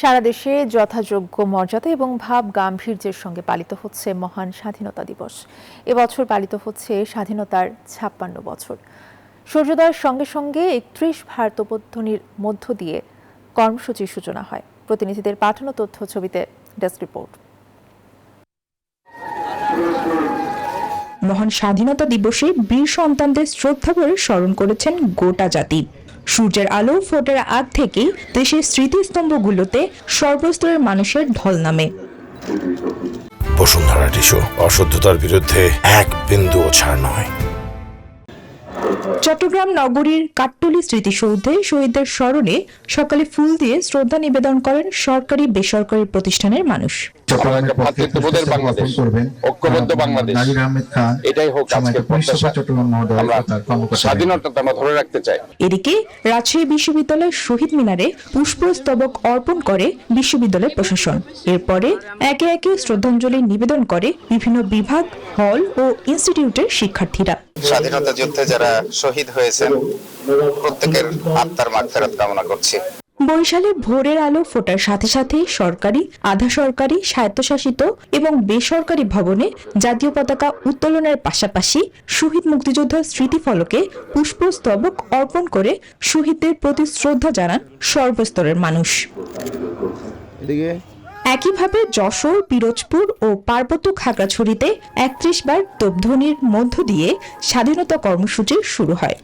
সারা দেশে যথাযোগ্য মর্যাদা এবং ভাব গাম্ভীর্যের সঙ্গে পালিত হচ্ছে মহান স্বাধীনতা দিবস। এবছর পালিত হচ্ছে স্বাধীনতার ৫৬ বছর। সূর্যোদয়ের সঙ্গে সঙ্গে ৩১ ভারতোদ্বোধনীর মধ্য দিয়ে কর্মসূচির সূচনা হয়। প্রতিনিধিদের পাঠানো তথ্য ছবিতে ডেস্ক রিপোর্ট। মহান স্বাধীনতা দিবসে বীর সন্তানদের শ্রদ্ধা ভরে স্মরণ করেছেন গোটা জাতি। সূর্যের আলো ফোটার আগ থেকেই দেশের স্মৃতিস্তম্ভগুলোতে সর্বস্তরের মানুষের ঢল নামে। বসুন্ধরা টিস্যু, অশুদ্ধতার বিরুদ্ধে এক বিন্দুও ছাড় নয়। চট্টগ্রাম নগরীর কাট্টলী স্মৃতিসৌধে শহীদদের স্মরণে সকালে ফুল দিয়ে শ্রদ্ধা নিবেদন করেন সরকারি বেসরকারি প্রতিষ্ঠানের মানুষ। ভ্রাতৃত্ববোধের বাংলাদেশ, ঐক্যবদ্ধ বাংলাদেশ, এটাই হোক আজকের প্রত্যাশা। আমরা স্বাধীনতা আমরা ধরে রাখতে চাই। এদিকে রাজশাহী বিশ্ববিদ্যালয়ের শহীদ মিনারে পুষ্পস্তবক অর্পণ করে বিশ্ববিদ্যালয় প্রশাসন। এরপরে একে একে শ্রদ্ধাঞ্জলি নিবেদন করে বিভিন্ন বিভাগ, হল ও ইনস্টিটিউটের শিক্ষার্থীরা। স্বাধীনতা যুদ্ধে যারা শহীদ হয়েছেন প্রত্যেকের আত্মার মাগফিরাত কামনা করছি। বরিশালে ভোরের আলো ফোটার সাথে সাথে সরকারি, আধা সরকারি, স্বায়ত্তশাসিত এবং বেসরকারি ভবনে জাতীয় পতাকা উত্তোলনের পাশাপাশি শহীদ মুক্তিযোদ্ধার স্মৃতিফলকে পুষ্পস্তবক অর্পণ করে শহীদদের প্রতি শ্রদ্ধা জানান সর্বস্তরের মানুষ। একইভাবে যশোর, পিরোজপুর ও পার্বত্য খাগড়াছড়িতে ৩১ বার তোপধ্বনির মধ্য দিয়ে স্বাধীনতা কর্মসূচি শুরু হয়।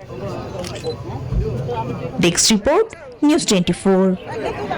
Desk report, news 24।